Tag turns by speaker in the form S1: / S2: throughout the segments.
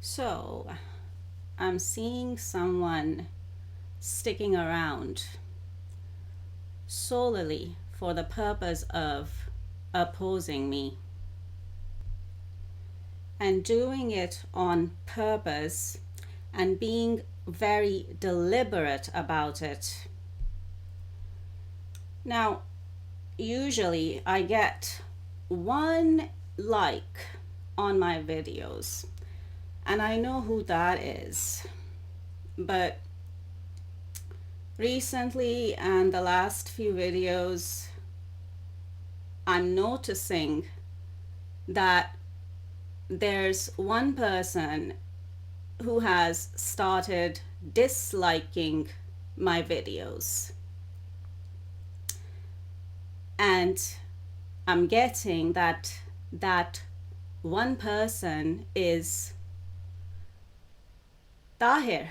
S1: So, I'm seeing someone sticking around solely for the purpose of opposing me and doing it on purpose and being very deliberate about it. Now, usually I get one like on my videos, and I know who that is. But recently and the last few videos, I'm noticing that there's one person who has started disliking my videos. And I'm getting that one person is Tahir,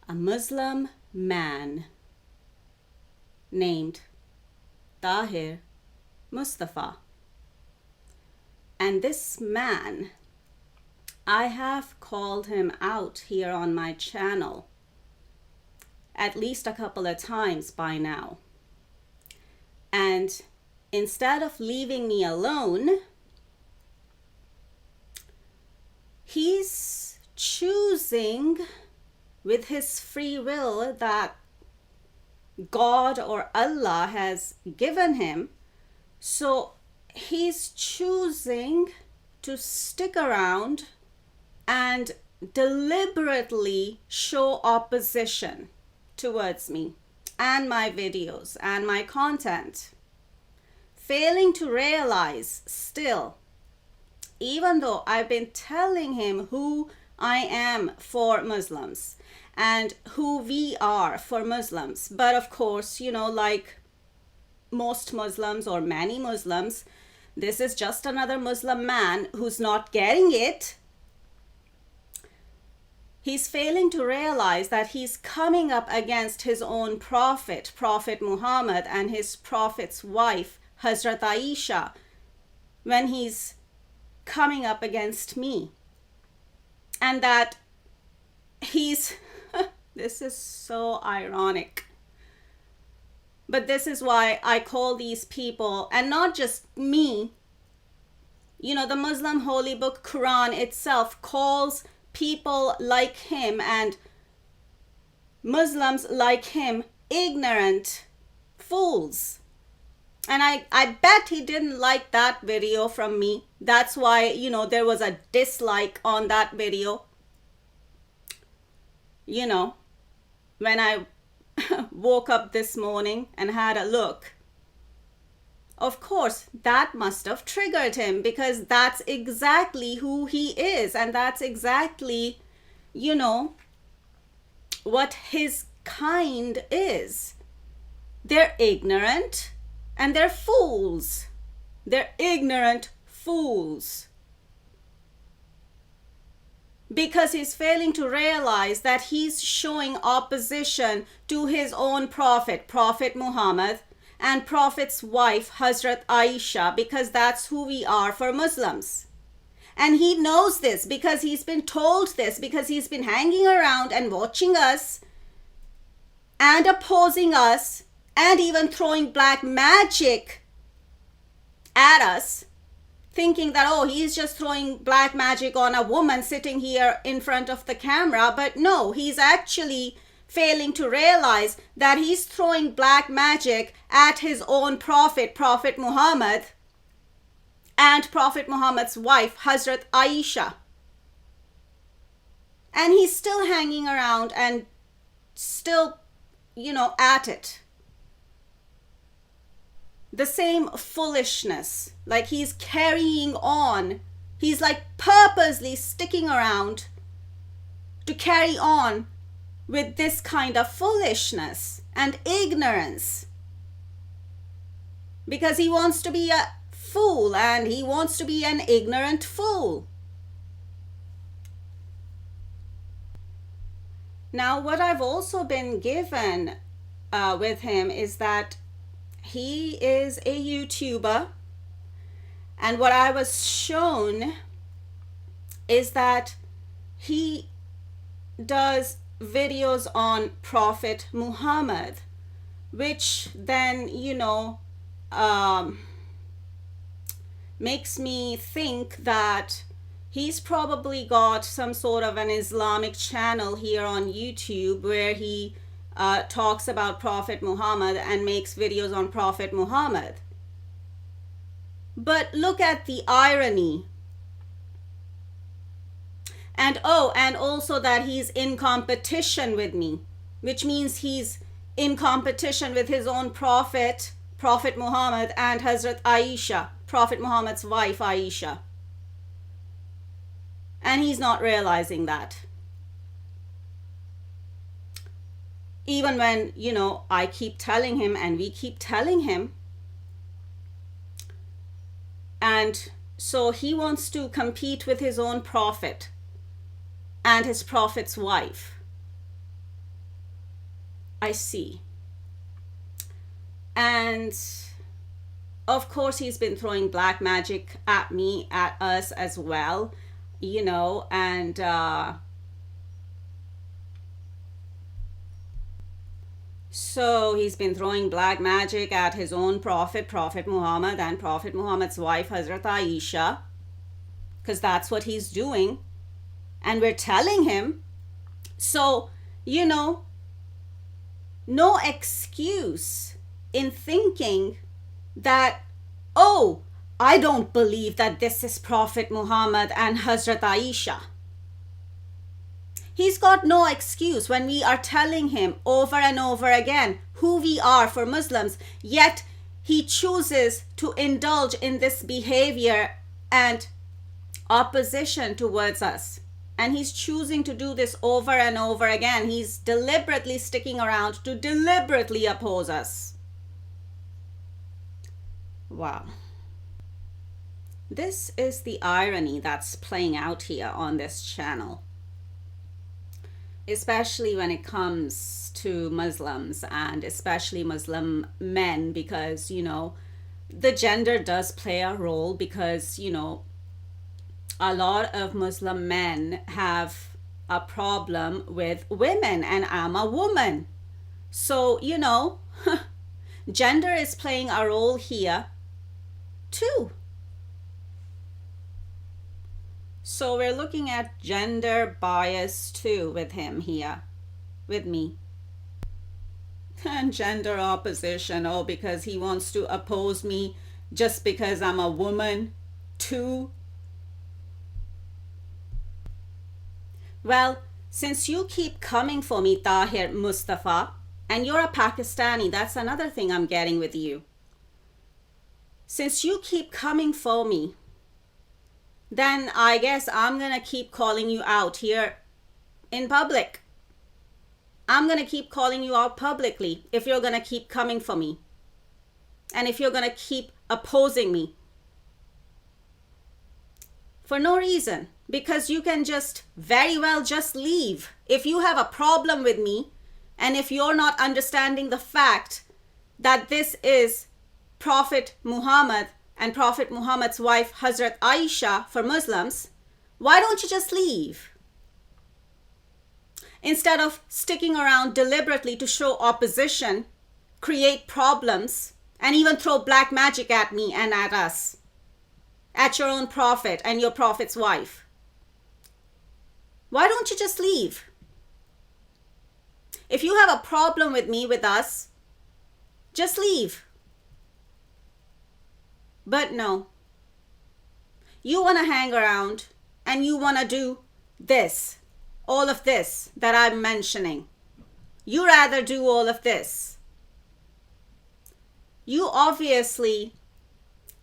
S1: a Muslim man named Tahir Mustafa. And this man, I have called him out here on my channel at least a couple of times by now. And instead of leaving me alone, he's choosing with his free will that God or Allah has given him. So he's choosing to stick around and deliberately show opposition towards me and my videos and my content, failing to realize still, even though I've been telling him who I am for Muslims and who we are for Muslims. But of course, like most Muslims or many Muslims, this is just another Muslim man who's not getting it. He's failing to realize that he's coming up against his own prophet, Prophet Muhammad, and his prophet's wife, Hazrat Aisha, when he's coming up against me. And that he's, this is so ironic. But this is why I call these people, and not just me, the Muslim holy book Quran itself calls people like him and Muslims like him ignorant fools. And I bet he didn't like that video from me. That's why, there was a dislike on that video. When I woke up this morning and had a look, of course, that must have triggered him, because that's exactly who he is. And that's exactly, what his kind is. They're ignorant and they're fools. They're ignorant fools. Because he's failing to realize that he's showing opposition to his own prophet, Prophet Muhammad, and Prophet's wife, Hazrat Aisha, because that's who we are for Muslims. And he knows this because he's been told this, because he's been hanging around and watching us and opposing us and even throwing black magic at us, thinking that, oh, he's just throwing black magic on a woman sitting here in front of the camera. But no, he's actually failing to realize that he's throwing black magic at his own prophet, Prophet Muhammad, and Prophet Muhammad's wife, Hazrat Aisha. And he's still hanging around and still, at it. The same foolishness, like he's carrying on. He's like purposely sticking around to carry on with this kind of foolishness and ignorance, because he wants to be a fool and he wants to be an ignorant fool. Now, what I've also been given with him is that he is a YouTuber, and what I was shown is that he does videos on Prophet Muhammad, which then, makes me think that he's probably got some sort of an Islamic channel here on YouTube where he talks about Prophet Muhammad and makes videos on Prophet Muhammad. But look at the irony. And also that he's in competition with me, which means he's in competition with his own prophet, Prophet Muhammad, and Hazrat Aisha, Prophet Muhammad's wife Aisha. And he's not realizing that. Even when, I keep telling him and we keep telling him. And so he wants to compete with his own prophet and his prophet's wife. I see. And of course he's been throwing black magic at me, at us as well, and so he's been throwing black magic at his own prophet, Prophet Muhammad, and Prophet Muhammad's wife, Hazrat Aisha, because that's what he's doing. And we're telling him. So, no excuse in thinking that, oh, I don't believe that this is Prophet Muhammad and Hazrat Aisha. He's got no excuse when we are telling him over and over again who we are for Muslims, yet he chooses to indulge in this behavior and opposition towards us. And he's choosing to do this over and over again. He's deliberately sticking around to deliberately oppose us. Wow. This is the irony that's playing out here on this channel, especially when it comes to Muslims and especially Muslim men, because, the gender does play a role, because, a lot of Muslim men have a problem with women, and I'm a woman. So, gender is playing a role here too. So we're looking at gender bias too with him here, with me. And gender opposition, because he wants to oppose me just because I'm a woman too. Well, since you keep coming for me, Tahir Mustafa, and you're a Pakistani, that's another thing I'm getting with you. Since you keep coming for me, then I guess I'm going to keep calling you out here in public. I'm going to keep calling you out publicly if you're going to keep coming for me. And if you're going to keep opposing me. For no reason. Because you can just very well just leave. If you have a problem with me, and if you're not understanding the fact that this is Prophet Muhammad and Prophet Muhammad's wife Hazrat Aisha for Muslims, why don't you just leave? Instead of sticking around deliberately to show opposition, create problems, and even throw black magic at me and at us, at your own prophet and your prophet's wife. Why don't you just leave? If you have a problem with me, with us, just leave. But no. You want to hang around and you want to do this, all of this that I'm mentioning. You rather do all of this. You obviously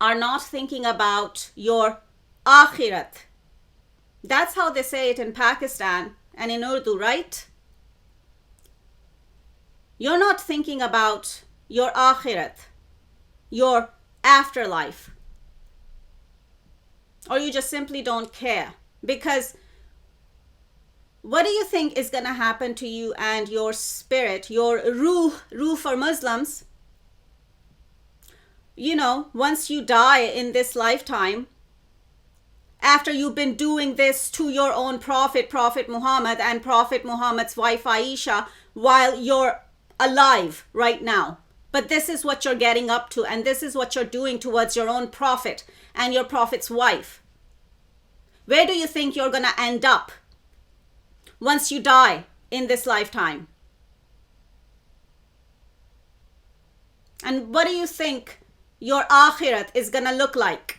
S1: are not thinking about your akhirat. That's how they say it in Pakistan and in Urdu, right? You're not thinking about your akhirat, your afterlife. Or you just simply don't care. Because what do you think is going to happen to you and your spirit, your ruh for Muslims? Once you die in this lifetime, after you've been doing this to your own prophet, Prophet Muhammad, and Prophet Muhammad's wife Aisha, while you're alive right now. But this is what you're getting up to, and this is what you're doing towards your own prophet and your prophet's wife. Where do you think you're going to end up once you die in this lifetime? And what do you think your akhirat is going to look like?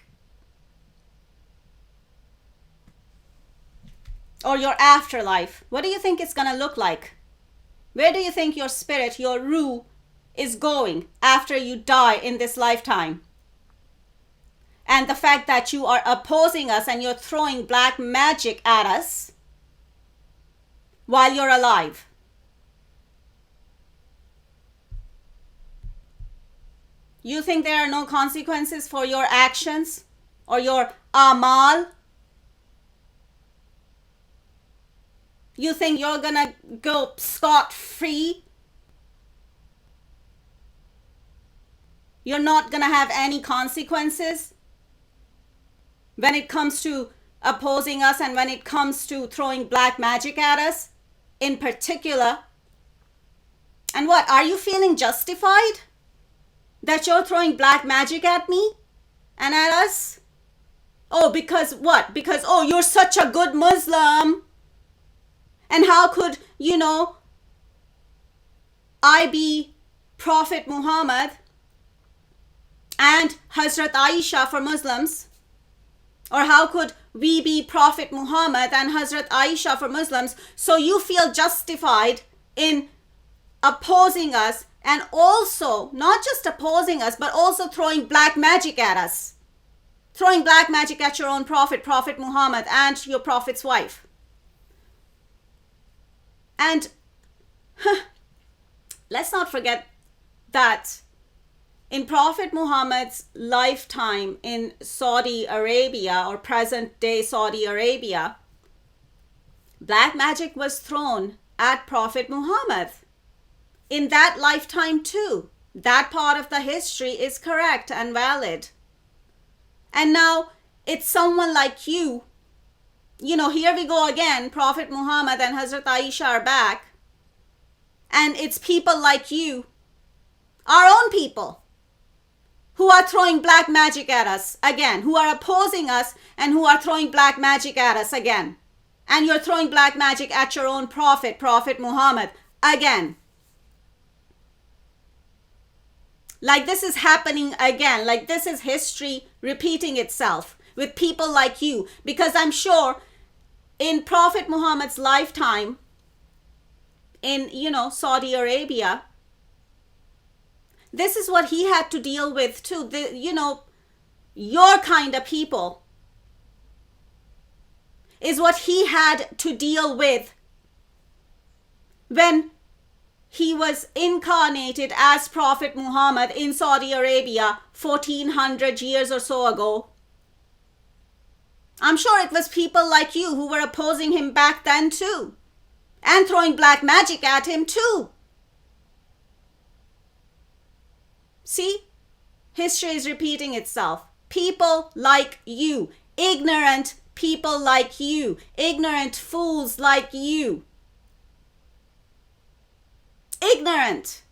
S1: Or your afterlife? What do you think it's going to look like? Where do you think your spirit, your ruh, is going after you die in this lifetime? And the fact that you are opposing us and you're throwing black magic at us while you're alive. You think there are no consequences for your actions or your amal? You think you're gonna go scot-free? You're not gonna have any consequences when it comes to opposing us and when it comes to throwing black magic at us in particular? And what, are you feeling justified that you're throwing black magic at me and at us? Oh, because what? Because, oh, you're such a good Muslim. And how could, I be Prophet Muhammad and Hazrat Aisha for Muslims? Or how could we be Prophet Muhammad and Hazrat Aisha for Muslims? So you feel justified in opposing us, and also not just opposing us, but also throwing black magic at us. Throwing black magic at your own prophet, Prophet Muhammad, and your prophet's wife. And let's not forget that in Prophet Muhammad's lifetime in Saudi Arabia, or present day Saudi Arabia, black magic was thrown at Prophet Muhammad. In that lifetime too. That part of the history is correct and valid. And now it's someone like you. Here we go again. Prophet Muhammad and Hazrat Aisha are back. And it's people like you, our own people, who are throwing black magic at us again, who are opposing us and who are throwing black magic at us again. And you're throwing black magic at your own prophet, Prophet Muhammad, again. Like this is happening again. Like this is history repeating itself with people like you. Because I'm sure in Prophet Muhammad's lifetime in, Saudi Arabia, this is what he had to deal with too. Your kind of people is what he had to deal with when he was incarnated as Prophet Muhammad in Saudi Arabia 1400 years or so ago. I'm sure it was people like you who were opposing him back then too, and throwing black magic at him too. See? History is repeating itself. People like you, ignorant people like you, ignorant fools like you. Ignorant.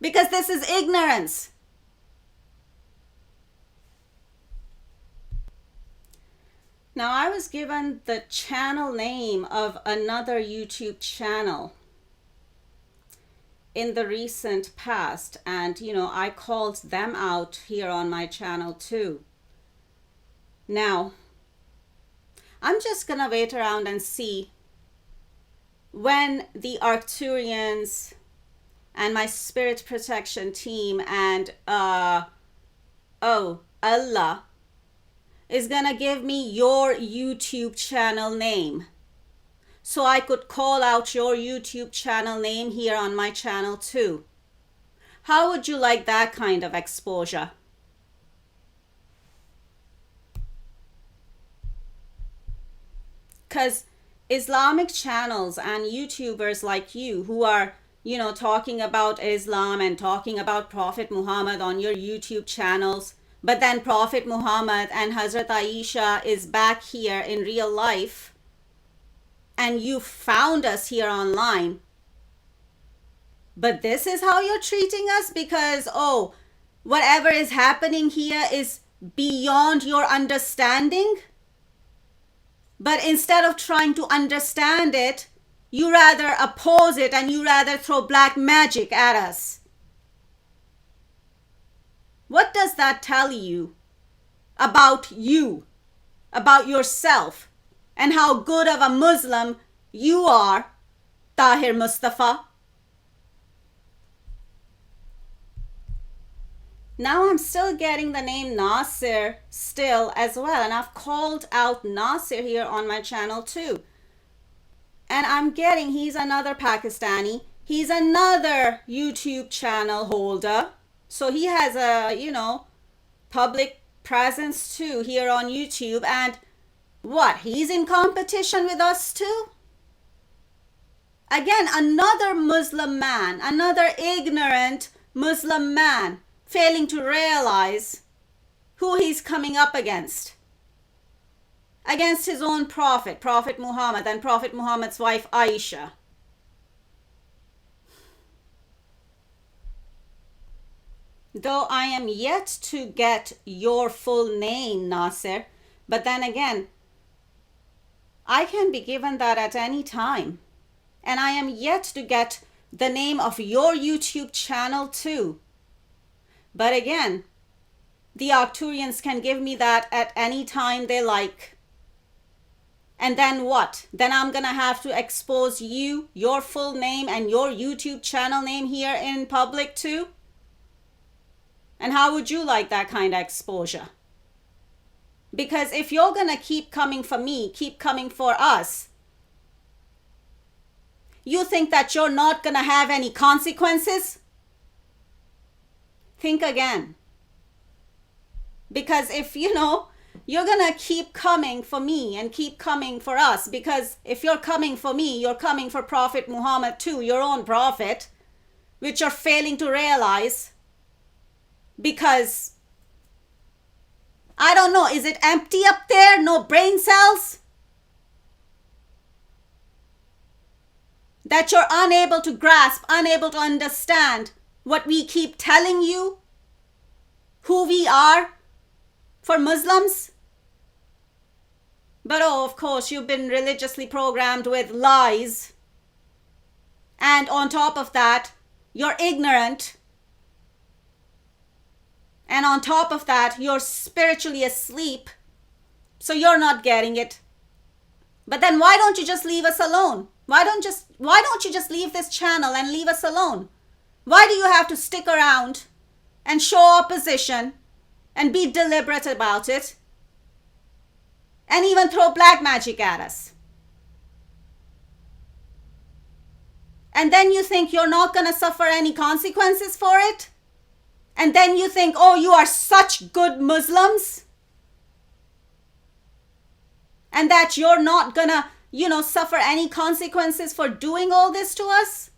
S1: Because this is ignorance. Now, I was given the channel name of another YouTube channel in the recent past, and I called them out here on my channel too. Now, I'm just gonna wait around and see when the Arcturians and my spirit protection team and Allah is gonna give me your YouTube channel name, so I could call out your YouTube channel name here on my channel too. How would you like that kind of exposure? Because Islamic channels and YouTubers like you who are, talking about Islam and talking about Prophet Muhammad on your YouTube channels, But then Prophet Muhammad and Hazrat Aisha is back here in real life, and you found us here online. But this is how you're treating us because, oh, whatever is happening here is beyond your understanding. But instead of trying to understand it, you rather oppose it and you rather throw black magic at us. What does that tell you, about yourself, and how good of a Muslim you are, Tahir Mustafa? Now I'm still getting the name Nasir still as well, and I've called out Nasir here on my channel too. And I'm getting he's another Pakistani. He's another YouTube channel holder. So he has a, public presence too here on YouTube. And what? He's in competition with us too? Again, another Muslim man, another ignorant Muslim man, failing to realize who he's coming up against his own prophet, Prophet Muhammad, and Prophet Muhammad's wife Aisha. Though I am yet to get your full name, Nasir, but then again, I can be given that at any time. And I am yet to get the name of your YouTube channel too. But again, the Arcturians can give me that at any time they like. And then what? Then I'm gonna have to expose you, your full name, and your YouTube channel name here in public too? And how would you like that kind of exposure? Because if you're gonna keep coming for me, keep coming for us, you think that you're not gonna have any consequences? Think again. Because if you're gonna keep coming for me and keep coming for us, because if you're coming for me, you're coming for Prophet Muhammad too, your own prophet, which you're failing to realize. Because I don't know, is it empty up there? No brain cells? That you're unable to grasp, unable to understand what we keep telling you, who we are for Muslims? But oh, of course, you've been religiously programmed with lies. And on top of that, you're ignorant. And on top of that, you're spiritually asleep. So you're not getting it. But then why don't you just leave us alone? Why don't you just leave this channel and leave us alone? Why do you have to stick around and show opposition and be deliberate about it and even throw black magic at us? And then you think you're not going to suffer any consequences for it? And then you think, oh, you are such good Muslims, and that you're not gonna, suffer any consequences for doing all this to us?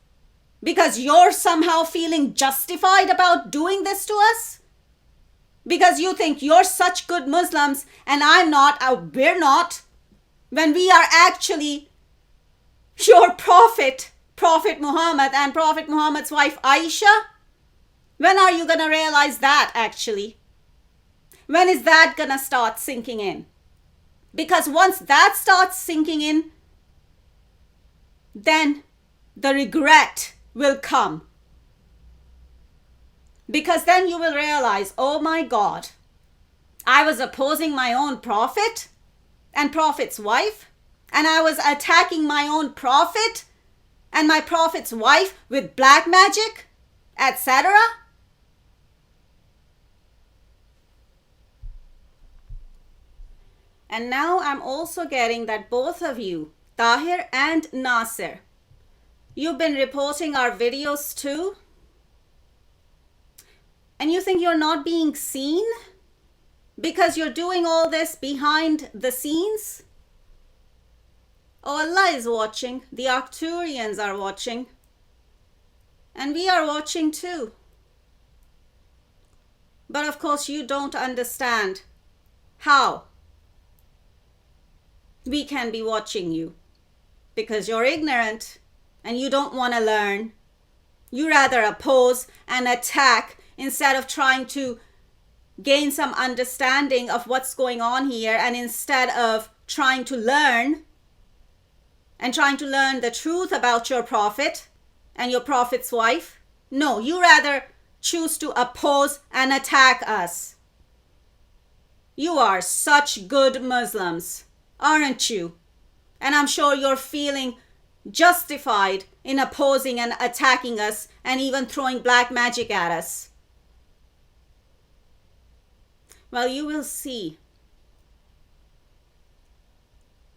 S1: Because you're somehow feeling justified about doing this to us? Because you think you're such good Muslims and I'm not, we're not, when we are actually your prophet, Prophet Muhammad, and Prophet Muhammad's wife Aisha? When are you going to realize that actually? When is that going to start sinking in? Because once that starts sinking in, then the regret will come. Because then you will realize, oh my God, I was opposing my own prophet and prophet's wife, and I was attacking my own prophet and my prophet's wife with black magic, etc. And now I'm also getting that both of you, Tahir and Nasir, you've been reporting our videos too? And you think you're not being seen? Because you're doing all this behind the scenes? Oh, Allah is watching. The Arcturians are watching. And we are watching too. But of course, you don't understand how we can be watching you because you're ignorant and you don't want to learn. You rather oppose and attack instead of trying to gain some understanding of what's going on here, and instead of trying to learn and trying to learn the truth about your prophet and your prophet's wife. No, you rather choose to oppose and attack us. You are such good Muslims, aren't you? And I'm sure you're feeling justified in opposing and attacking us and even throwing black magic at us. Well, you will see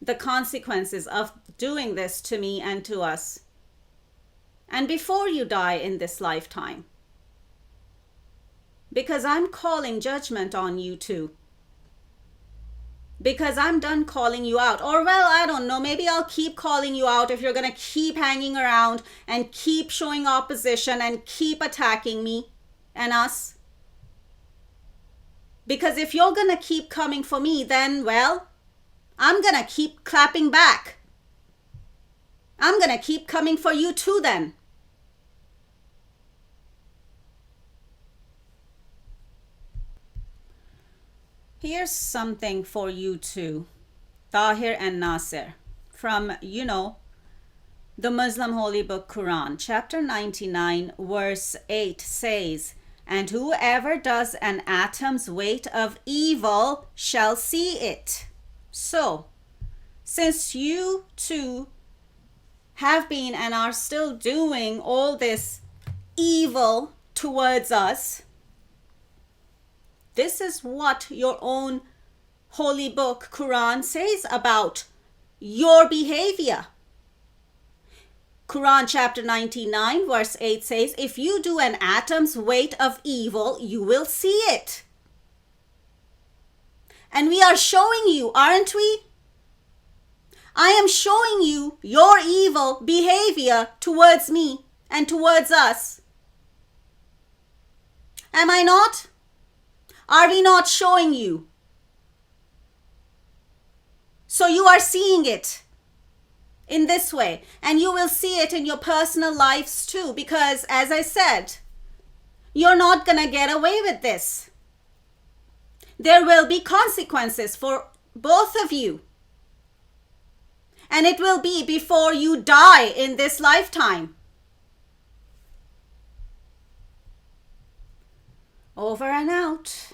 S1: the consequences of doing this to me and to us. And before you die in this lifetime, because I'm calling judgment on you too. Because I'm done calling you out. Or, well, I don't know, maybe I'll keep calling you out if you're going to keep hanging around and keep showing opposition and keep attacking me and us. Because if you're going to keep coming for me, then, well, I'm going to keep clapping back. I'm going to keep coming for you too then. Here's something for you too, Tahir and Nasir, from, the Muslim holy book Quran. Chapter 99, verse 8 says, "And whoever does an atom's weight of evil shall see it." So, since you two have been and are still doing all this evil towards us, this is what your own holy book, Quran, says about your behavior. Quran chapter 99, verse 8 says, "If you do an atom's weight of evil, you will see it." And we are showing you, aren't we? I am showing you your evil behavior towards me and towards us. Am I not? Are we not showing you? So you are seeing it in this way, and you will see it in your personal lives too, because as I said, you're not going to get away with this. There will be consequences for both of you, and it will be before you die in this lifetime. Over and out.